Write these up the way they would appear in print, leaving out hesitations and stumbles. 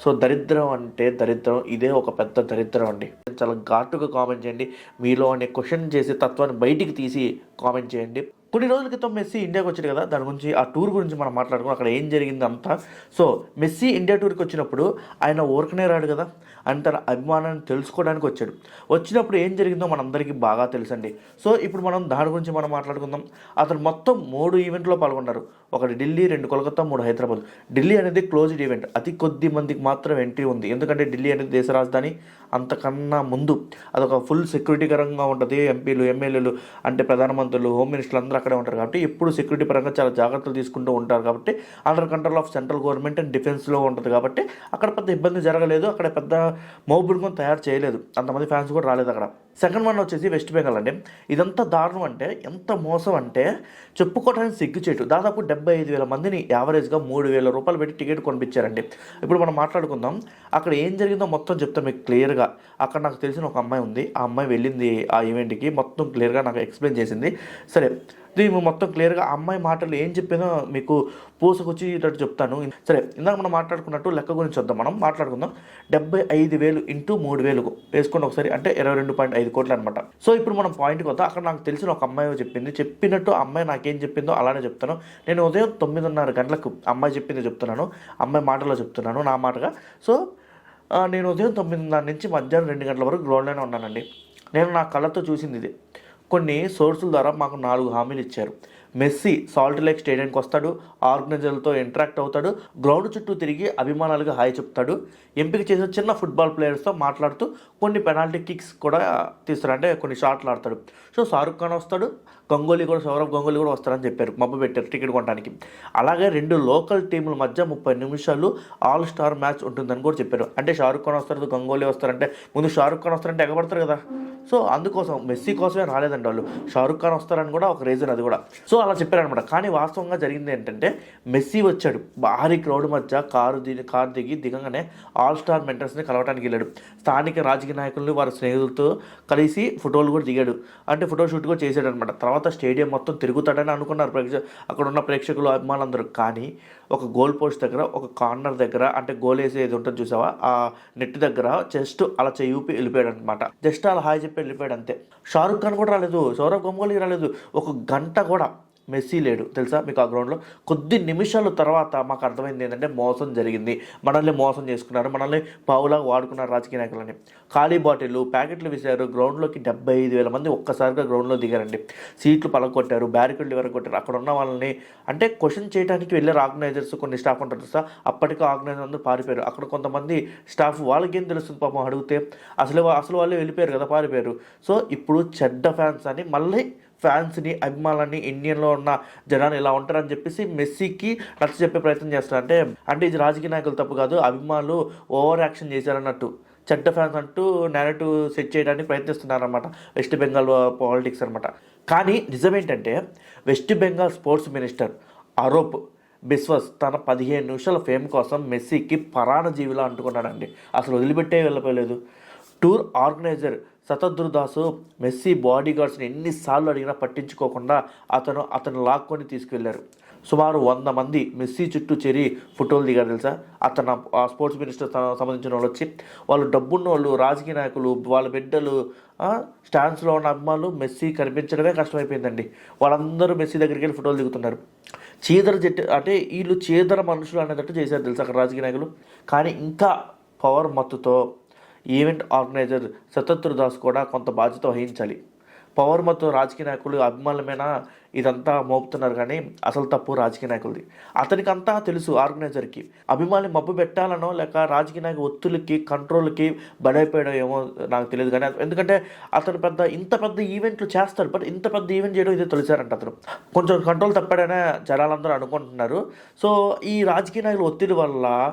So దరిద్రం అంటే దరిద్రం, ఇదే ఒక పెద్ద దరిద్రం అండి. చాలా ఘాటుగా కామెంట్ చేయండి. మీలో అనే క్వశ్చన్ చేసి తత్వాన్ని బయటికి తీసి కామెంట్ చేయండి. కొన్ని రోజుల క్రితం మెస్సీ ఇండియాకి వచ్చాడు కదా, దాని గురించి ఆ టూర్ గురించి మనం మాట్లాడుకున్నాం. అక్కడ ఏం జరిగింది అంతా. సో మెస్సీ ఇండియా టూర్కి వచ్చినప్పుడు ఆయన ఊరకనే రాడు కదా, ఆయన తన అభిమానాన్ని తెలుసుకోవడానికి వచ్చాడు. వచ్చినప్పుడు ఏం జరిగిందో మనందరికీ బాగా తెలుసండి. సో ఇప్పుడు మనం దాని గురించి మనం మాట్లాడుకుందాం. అతను మొత్తం 3 ఈవెంట్లో పాల్గొన్నారు. ఒకటి ఢిల్లీ, 2 కోల్కతా, 3 హైదరాబాద్. ఢిల్లీ అనేది క్లోజ్డ్ ఈవెంట్, అతి కొద్ది మందికి మాత్రం ఎంట్రీ ఉంది. ఎందుకంటే ఢిల్లీ అనేది దేశ రాజధాని. అంతకన్నా ముందు అదొక ఫుల్ సెక్యూరిటీకరంగా ఉంటుంది. ఎంపీలు, ఎమ్మెల్యేలు అంటే ప్రధానమంత్రులు, హోమ్ మినిస్టర్లు అందరూ అక్కడే ఉంటారు కాబట్టి ఎప్పుడు సెక్యూరిటీ పరంగా చాలా జాగ్రత్తలు తీసుకుంటూ ఉంటారు. కాబట్టి under control of central government and డిఫెన్స్లో ఉంటుంది. కాబట్టి అక్కడ పెద్ద ఇబ్బంది జరగలేదు. అక్కడ పెద్ద మౌబుల్గా తయారు చేయలేదు. అంతమంది ఫ్యాన్స్ కూడా రాలేదు అక్కడ. సెకండ్ వన్ వచ్చేసి వెస్ట్ బెంగాల్ అండి. ఇదంతా దారుణం అంటే, ఎంత మోసం అంటే చెప్పుకోవడానికి సిగ్గుచేటు. దాదాపు 75,000 మందిని యావరేజ్గా 3,000 రూపాయలు పెట్టి టికెట్ కొనిపించారండి. ఇప్పుడు మనం మాట్లాడుకుందాం. అక్కడ ఏం జరిగిందో మొత్తం చెప్తాను మీకు క్లియర్గా. అక్కడ నాకు తెలిసిన ఒక అమ్మాయి ఉంది. ఆ అమ్మాయి వెళ్ళింది ఆ ఈవెంట్కి, మొత్తం క్లియర్గా నాకు ఎక్స్ప్లెయిన్ చేసింది. సరే, దీన్ని మొత్తం క్లియర్గా ఆ అమ్మాయి మాటలు ఏం చెప్పినా మీకు పూసకొచ్చేటట్టు చెప్తాను. సరే, ఇందాక మనం మాట్లాడుకున్నట్టు లెక్క గురించి వద్దాం. మనం మాట్లాడుకుందాం. 75,000 ఇంటూ 3,000 వేసుకోండి ఒకసారి, అంటే 22.5 కోట్లు అనమాట. సో ఇప్పుడు మనం పాయింట్కి వద్దాం. అక్కడ నాకు తెలిసిన ఒక అమ్మాయి చెప్పినట్టు ఆ అమ్మాయి నాకేం చెప్పిందో అలానే చెప్తాను. నేను ఉదయం 9:30 గంటలకు అమ్మాయి చెప్పింది చెప్తున్నాను, అమ్మాయి మాటలో చెప్తున్నాను నా మాటగా. సో నేను ఉదయం 9:30 నుంచి మధ్యాహ్నం 2 గంటల వరకు గ్రౌండ్లోనే ఉన్నానండి. నేను నా కళ్ళతో చూసింది ఇది. కొన్ని సోర్సుల ద్వారా మాకు 4 హామీలు ఇచ్చారు. మెస్సీ సాల్ట్ లేక్ స్టేడియంకి వస్తాడు, ఆర్గనైజర్లతో ఇంటరాక్ట్ అవుతాడు, గ్రౌండ్ చుట్టూ తిరిగి అభిమానులుగా హాయ్ చెప్తాడు, ఎంపిక చేసిన చిన్న ఫుట్బాల్ ప్లేయర్స్తో మాట్లాడుతూ కొన్ని పెనాల్టీ కిక్స్ కూడా తీస్తాడు, అంటే కొన్ని షాట్లు ఆడతాడు. సో షారుఖ్ ఖాన్ వస్తాడు, సౌరవ్ గంగూలీ కూడా వస్తారని చెప్పారు, మబ్బు పెట్టారు టికెట్ కొనడానికి. అలాగే 2 లోకల్ టీముల మధ్య 30 నిమిషాలు ఆల్ స్టార్ మ్యాచ్ ఉంటుందని కూడా చెప్పారు. అంటే షారుఖ్ ఖాన్ వస్తారు, గంగూలీ వస్తారంటే ముందు షారుఖ్ ఖాన్ వస్తారంటే ఎగబడతారు కదా. సో అందుకోసం మెస్సీ కోసమే రాలేదండి వాళ్ళు, షారుఖ్ ఖాన్ వస్తారని కూడా ఒక రీజన్ అది కూడా. సో అలా చెప్పారనమాట. కానీ వాస్తవంగా జరిగింది ఏంటంటే, మెస్సీ వచ్చాడు, భారీ క్రౌడ్ మధ్య కారు దిగంగానే ఆల్ స్టార్ మెంటర్స్ని కలవడానికి వెళ్ళాడు. స్థానిక రాజకీయ నాయకులను వారి స్నేహితులతో కలిసి ఫోటోలు కూడా దిగాడు, అంటే ఫోటో షూట్ కూడా చేశాడు అనమాట. తర్వాత స్టేడియం మొత్తం తిరుగుతాడని అనుకున్నారు అక్కడ ఉన్న ప్రేక్షకులు, అభిమానులందరూ. కానీ ఒక గోల్ పోస్ట్ దగ్గర, ఒక కార్నర్ దగ్గర, అంటే గోల్ వేసేది ఉంటుంది చూసావా, ఆ నెట్ దగ్గర జస్ట్ అలా ఊపి వెళ్ళిపోయాడు అనమాట. జస్ట్ అలా హాయ్ చెప్పి వెళ్ళిపోయాడు అంతే. షారుఖ్ ఖాన్ కూడా రాలేదు, సౌరవ్ గంగూలీ రాలేదు, ఒక గంట కూడా మెస్సీ లేడు తెలుసా మీకు ఆ గ్రౌండ్లో. కొద్ది నిమిషాల తర్వాత మాకు అర్థమైంది ఏంటంటే మోసం జరిగింది, మనల్ని మోసం చేసుకున్నారు, మనల్ని పావులాగా వాడుకున్నారు రాజకీయ నాయకులని. ఖాళీ బాటిళ్ళు, ప్యాకెట్లు విసిరారు. గ్రౌండ్లోకి 75,000 మంది ఒక్కసారిగా గ్రౌండ్లో దిగారండి. సీట్లు పలగొట్టారు, బ్యారికేడ్లు కొట్టారు. అక్కడ ఉన్న వాళ్ళని అంటే క్వశ్చన్ చేయడానికి వెళ్ళారు ఆర్గనైజర్స్, కొన్ని స్టాఫ్ ఉంటారు సార్. అప్పటికే ఆర్గనైజర్ అందరూ పారిపోయారు. అక్కడ కొంతమంది స్టాఫ్, వాళ్ళకేం తెలుస్తుంది పాపం అడిగితే, అసలు వాళ్ళే వెళ్ళిపోయారు కదా, పారిపోయారు. సో ఇప్పుడు చెడ్డ ఫ్యాన్స్ అని మళ్ళీ ఫ్యాన్స్ని, అభిమానులని, ఇండియన్లో ఉన్న జనాలు ఇలా ఉంటారని చెప్పేసి మెస్సీకి నచ్చ చెప్పే ప్రయత్నం చేస్తారు. అంటే ఇది రాజకీయ నాయకులు తప్పు కాదు, అభిమానులు ఓవర్ యాక్షన్ చేశారన్నట్టు చెడ్డ ఫ్యాన్స్ అంటూ నేరేటివ్ సెట్ చేయడానికి ప్రయత్నిస్తున్నారన్నమాట. వెస్ట్ బెంగాల్ పాలిటిక్స్ అనమాట. కానీ నిజమేంటంటే, వెస్ట్ బెంగాల్ స్పోర్ట్స్ మినిస్టర్ అరూప్ బిస్వాస్ తన 15 నిమిషాల ఫేమ్ కోసం మెస్సీకి పరాణజీవిలా అంటుకున్నాడండి. అసలు వదిలిపెట్టే వెళ్ళిపోలేదు. Tour organiser Shatadru Das Messi body గార్డ్స్ని ఎన్నిసార్లు అడిగినా పట్టించుకోకుండా అతను లాక్కొని తీసుకెళ్లారు. సుమారు 100 మంది మెస్సీ చుట్టూ చేరి ఫోటోలు దిగారు తెలుసా. ఆ స్పోర్ట్స్ మినిస్టర్ సంబంధించిన వాళ్ళు వచ్చి, వాళ్ళు డబ్బున్న వాళ్ళు, రాజకీయ నాయకులు, వాళ్ళ బిడ్డలు, స్టాండ్స్లో ఉన్న అభిమానులు మెస్సీ కనిపించడమే కష్టమైపోయిందండి. వాళ్ళందరూ మెస్సీ దగ్గరికి వెళ్ళి ఫోటోలు దిగుతున్నారు. చీదర జట్టు అంటే వీళ్ళు చీదర మనుషులు అనేటట్టు చేశారు తెలుసా అక్కడ రాజకీయ నాయకులు. కానీ ఇంకా పవర్ మత్తుతో ఈవెంట్ ఆర్గనైజర్ శతద్రు దాస్ కూడా కొంత బాధ్యత వహించాలి. పవర్ మత్తు రాజకీయ నాయకులు అభిమానులమైన ఇదంతా మోపుతున్నారు, కానీ అసలు తప్పు రాజకీయ నాయకులది. అతనికి అంతా తెలుసు, ఆర్గనైజర్కి. అభిమానులు మబ్బు పెట్టాలనో లేక రాజకీయ నాయకు ఒత్తులకి, కంట్రోల్కి బలైపోయాడో ఏమో నాకు తెలియదు. కానీ ఎందుకంటే అతను ఇంత పెద్ద ఈవెంట్లు చేస్తాడు, బట్ ఇంత పెద్ద ఈవెంట్ చేయడం ఇదే తొలిసారంట. అతను కొంచెం కంట్రోల్ తప్పాడనే జనాలందరూ అనుకుంటున్నారు. సో ఈ రాజకీయ నాయకులు ఒత్తిడి వల్ల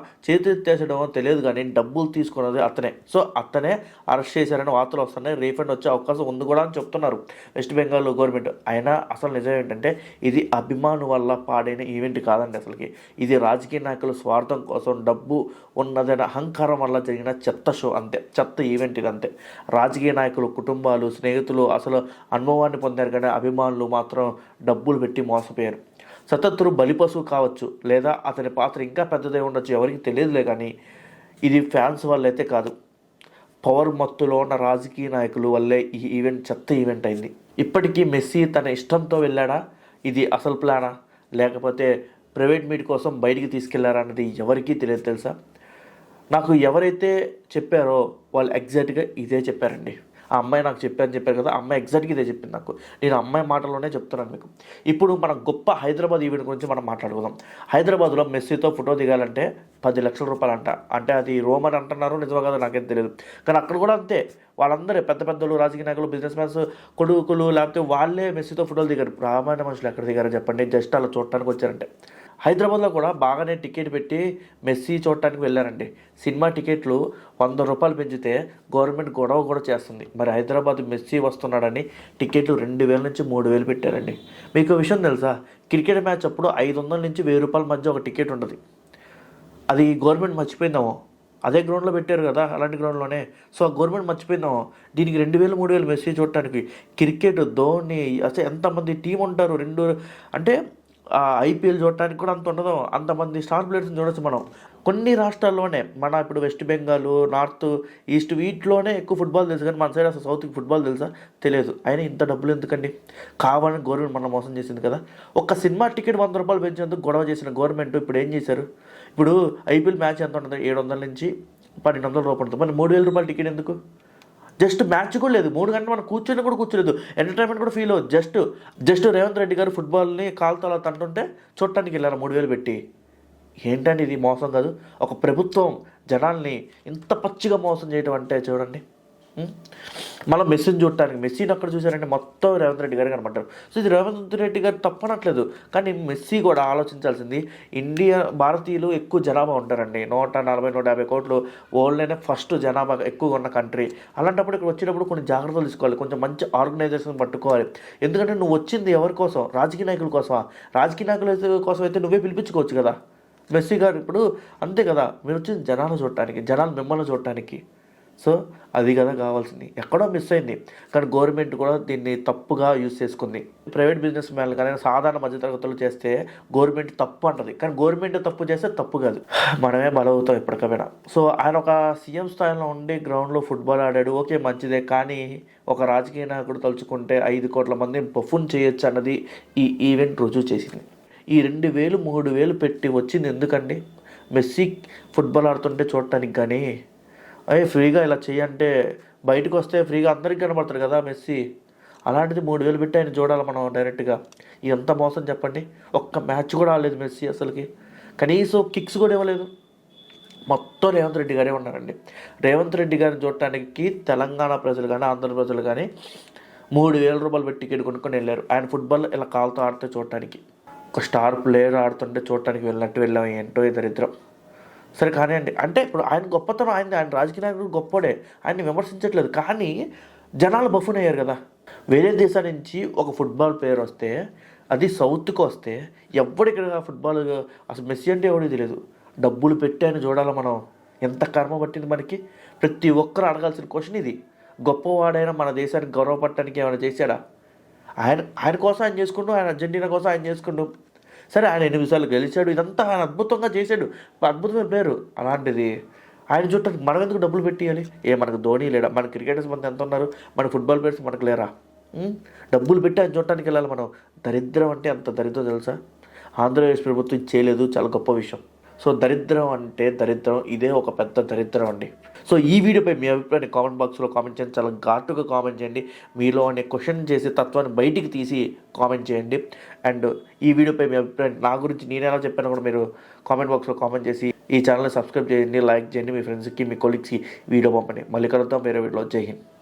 చేతెత్తేసడం తెలియదు, కానీ డబ్బులు తీసుకున్నది అతనే. సో అతనే అరెస్ట్ చేశారని వార్తలు వస్తున్నాయి. రీఫండ్ వచ్చే అవకాశం ఉంది కూడా అని చెప్తున్నారు వెస్ట్ బెంగాల్ గవర్నమెంట్. అయినా అసలు నిజం ఏంటంటే, ఇది అభిమాను వల్ల పాడైన ఈవెంట్ కాదండి. అసలుకి ఇది రాజకీయ నాయకుల స్వార్థం కోసం, డబ్బు ఉన్నదైన అహంకారం వల్ల జరిగిన చెత్త షో అంతే, చెత్త ఈవెంట్ ఇది అంతే. రాజకీయ నాయకులు, కుటుంబాలు, స్నేహితులు అసలు అనుభవాన్ని పొందారు, కానీ అభిమానులు మాత్రం డబ్బులు పెట్టి మోసపోయారు. శతద్రు బలిపశువు కావచ్చు, లేదా అతని పాత్ర ఇంకా పెద్దదే ఉండొచ్చు, ఎవరికి తెలియదులే. కానీ ఇది ఫ్యాన్స్ వల్ల అయితే కాదు, పవర్ మత్తులో ఉన్న రాజకీయ నాయకులు వల్లే ఈ ఈవెంట్ చెత్త ఈవెంట్ అయింది. ఇప్పటికీ మెస్సీ తన ఇష్టంతో వెళ్ళాడా, ఇది అసలు ప్లానా, లేకపోతే ప్రైవేట్ మీట్ కోసం బయటికి తీసుకెళ్లారా అన్నది ఎవరికీ తెలియదు తెలుసా. నాకు ఎవరైతే చెప్పారో వాళ్ళు ఎగ్జాక్ట్గా ఇదే చెప్పారండి. ఆ అమ్మాయి నాకు చెప్పారు కదా, ఆ అమ్మాయి ఎగ్జాక్ట్గా ఇదే చెప్పింది నాకు. నేను అమ్మాయి మాటల్లోనే చెప్తున్నాను మీకు. ఇప్పుడు మన గొప్ప హైదరాబాద్ ఈవెంట్ గురించి మనం మాట్లాడుకుందాం. హైదరాబాద్లో మెస్సీతో ఫోటో దిగాలంటే 10 లక్షల రూపాయలు అంట. అంటే అది రోమన్ అంటున్నారు, నిజమో కదా నాకేం తెలియదు. కానీ అక్కడ కూడా అంతే, వాళ్ళందరూ పెద్ద పెద్దలు, రాజకీయ నాయకులు, బిజినెస్ మ్యాన్స్ కొడుకులు, లేకపోతే వాళ్ళే మెస్సీతో ఫోటోలు దిగారు. సామాన్య మనుషులు ఎక్కడ దిగారని చెప్పండి, జస్ట్ అలా చూడటానికి వచ్చారంటే. హైదరాబాద్లో కూడా బాగానే టికెట్ పెట్టి మెస్సీ చూడటానికి వెళ్ళారండి. సినిమా టికెట్లు 100 రూపాయలు పెంచితే గవర్నమెంట్ గొడవ కూడా చేస్తుంది. మరి హైదరాబాద్ మెస్సీ వస్తున్నాడని టికెట్లు 2000 నుంచి 3000 పెట్టారండి. మీకు విషయం తెలుసా, క్రికెట్ మ్యాచ్ అప్పుడు 500 నుంచి 1000 రూపాయల మధ్య ఒక టికెట్ ఉంటుంది. అది గవర్నమెంట్ మర్చిపోయిందామో, అదే గ్రౌండ్లో పెట్టారు కదా, అలాంటి గ్రౌండ్లోనే. సో ఆ గవర్నమెంట్ మర్చిపోయిందామో, దీనికి 2000 3000 మెస్సీ చూడటానికి. క్రికెట్ ధోని అసలు ఎంతమంది టీం ఉంటారు, అంటే ఐపీఎల్ చూడటానికి కూడా అంత ఉండదు, అంతమంది స్టార్ ప్లేయర్స్ని చూడొచ్చు మనం. కొన్ని రాష్ట్రాల్లోనే, మన ఇప్పుడు వెస్ట్ బెంగాల్, నార్త్, ఈస్ట్ వీటిలోనే ఎక్కువ ఫుట్బాల్ తెలుసు, కానీ మన సైడ్ అసలు సౌత్కి ఫుట్బాల్ తెలుసా, తెలియదు. అయినా ఇంత డబ్బులు ఎందుకండి, కావాలని గవర్నమెంట్ మనం మోసం చేసింది కదా. ఒక సినిమా టికెట్ 100 రూపాయలు పెంచేందుకు గొడవ చేసిన గవర్నమెంట్ ఇప్పుడు ఏం చేశారు, ఇప్పుడు ఐపీఎల్ మ్యాచ్ ఎంత ఉంటుంది, 700 నుంచి 1200 రూపాయలు ఉంటుంది. మరి 3000 రూపాయల టికెట్ ఎందుకు, జస్ట్ మ్యాచ్ కూడా లేదు, 3 గంటలు మనం కూర్చోలేదు, ఎంటర్టైన్మెంట్ కూడా ఫీల్ అవ్వదు. జస్ట్ రేవంత్ రెడ్డి గారు ఫుట్బాల్ని కాలుతో అలా తంటుంటే చూడటానికి వెళ్ళారు 3000 పెట్టి. ఏంటంటే ఇది మోసం కాదు, ఒక ప్రభుత్వం జనాల్ని ఇంత పచ్చిగా మోసం చేయడం అంటే చూడండి. మళ్ళీ మెస్సీని చూడటానికి, మెస్సీని అక్కడ చూసారంటే మొత్తం రేవంత్ రెడ్డి గారు కనబడ్డారు. సో ఇది రేవంత్ రెడ్డి గారు తప్పనట్లేదు, కానీ మెస్సీ కూడా ఆలోచించాల్సింది, భారతీయులు ఎక్కువ జనాభా ఉంటారండి, 140-150 కోట్లు, వరల్డ్లోనే ఫస్ట్ జనాభా ఎక్కువగా ఉన్న కంట్రీ. అలాంటప్పుడు ఇక్కడ వచ్చేటప్పుడు కొన్ని జాగ్రత్తలు తీసుకోవాలి, కొంచెం మంచి ఆర్గనైజేషన్ పట్టుకోవాలి. ఎందుకంటే నువ్వు వచ్చింది ఎవరి కోసం, రాజకీయ నాయకుల కోసమా? రాజకీయ నాయకుల కోసం అయితే నువ్వే పిలిపించుకోవచ్చు కదా. మెస్సీ గారు ఇప్పుడు అంతే కదా, మీరు వచ్చింది జనాలు చూడటానికి, జనాలు మిమ్మల్ని చూడటానికి. సో అది కదా కావాల్సింది, ఎక్కడో మిస్ అయింది. కానీ గవర్నమెంట్ కూడా దీన్ని తప్పుగా యూజ్ చేసుకుంది. ప్రైవేట్ బిజినెస్ మ్యాన్లు కానీ సాధారణ మధ్యతరగతులు చేస్తే గవర్నమెంట్ తప్పు అంటది, కానీ గవర్నమెంట్ తప్పు చేస్తే తప్పు కాదు, మనమే బలవుతాం ఎప్పటికైనా. సో ఆయన ఒక సీఎం స్థాయిలో ఉండి గ్రౌండ్లో ఫుట్బాల్ ఆడాడు, ఓకే మంచిదే. కానీ ఒక రాజకీయ నాయకుడు తలుచుకుంటే 5 కోట్ల మందిని బఫూన్ చేయొచ్చు అన్నది ఈ ఈవెంట్ రుజువు చేసింది. ఈ 2000 3000 పెట్టి వచ్చింది ఎందుకండి, మెస్సీ ఫుట్బాల్ ఆడుతుంటే చూడటానికి. కానీ ఫ్రీగా ఇలా చేయంటే బయటకు వస్తే ఫ్రీగా అందరికి కనబడతారు కదా మెస్సీ. అలాంటిది 3000 పెట్టి ఆయన చూడాలి మనం డైరెక్ట్గా. ఎంత మోసం చెప్పండి, ఒక్క మ్యాచ్ కూడా ఆడలేదు మెస్సీ అసలుకి, కనీసం కిక్స్ కూడా ఇవ్వలేదు. మొత్తం రేవంత్ రెడ్డి గారే ఉన్నారండి. రేవంత్ రెడ్డి గారిని చూడటానికి తెలంగాణ ప్రజలు కానీ ఆంధ్ర ప్రజలు కానీ 3000 రూపాయలు పెట్టి టికెట్ కొనుక్కొని వెళ్ళారు. ఆయన ఫుట్బాల్ ఇలా కాలుతో ఆడితే చూడటానికి, ఒక స్టార్ ప్లేయర్ ఆడుతుంటే చూడటానికి వెళ్ళాం. ఏంటో ఈ దరిద్రం. సరే కానివ్వండి, అంటే ఇప్పుడు ఆయన గొప్పతనం, ఆయన రాజకీయ నాయకుడు గొప్పడే, ఆయన్ని విమర్శించట్లేదు. కానీ జనాలు బఫూన్ అయ్యారు కదా. వేరే దేశాల నుంచి ఒక ఫుట్బాల్ ప్లేయర్ వస్తే, అది సౌత్కి వస్తే, ఎవడిక్కడ ఫుట్బాల్ అసలు మెస్సీ అంటే ఎవరికి తెలియదు, డబ్బులు పెట్టి ఆయన చూడాలి మనం. ఎంత కర్మ పట్టింది మనకి. ప్రతి ఒక్కరు అడగాల్సిన క్వశ్చన్ ఇది. గొప్పవాడైనా మన దేశానికి గౌరవపడటానికి ఏమైనా చేశాడా? ఆయన కోసం ఆయన చేసుకుంటూ, ఆయన అర్జెంటీనా కోసం ఆయన చేసుకుంటూ, సరే ఆయన 8 నిమిషాలు గెలిచాడు, ఇదంతా ఆయన అద్భుతంగా చేశాడు, అద్భుతమైన ప్లేయరు. అలాంటిది ఆయన చుట్టానికి మనం ఎందుకు డబ్బులు పెట్టియాలి? మనకు ధోని లేడా? మన క్రికెటర్స్ మంది ఎంత ఉన్నారు, మన ఫుట్బాల్ ప్లేయర్స్ మనకు లేరా? డబ్బులు పెట్టి ఆయన చూడటానికి వెళ్ళాలి మనం. దరిద్రం అంటే అంత దరిద్రం తెలుసా? ఆంధ్రప్రదేశ్ ప్రభుత్వం ఇది చేయలేదు, చాలా గొప్ప విషయం. సో దరిద్రం అంటే దరిద్రం, ఇదే ఒక పెద్ద దరిద్రం అండి. సో ఈ వీడియోపై మీ అభిప్రాయాన్ని కామెంట్ బాక్స్లో కామెంట్ చేయండి, చాలా ఘాటుగా కామెంట్ చేయండి. మీలో అనే క్వశ్చన్ చేసి తత్వాన్ని బయటికి తీసి కామెంట్ చేయండి. అండ్ ఈ వీడియోపై మీ అభిప్రాయం, నా గురించి నేను ఎలా చెప్పానో కూడా మీరు కామెంట్ బాక్స్లో కామెంట్ చేసి ఈ ఛానల్ని సబ్స్క్రైబ్ చేయండి, లైక్ చేయండి, మీ ఫ్రెండ్స్కి మీ కొలీగ్స్కి వీడియో పంపండి. మళ్ళీ కలుద్దాం వేరే వీడియోలో. జై హింద్.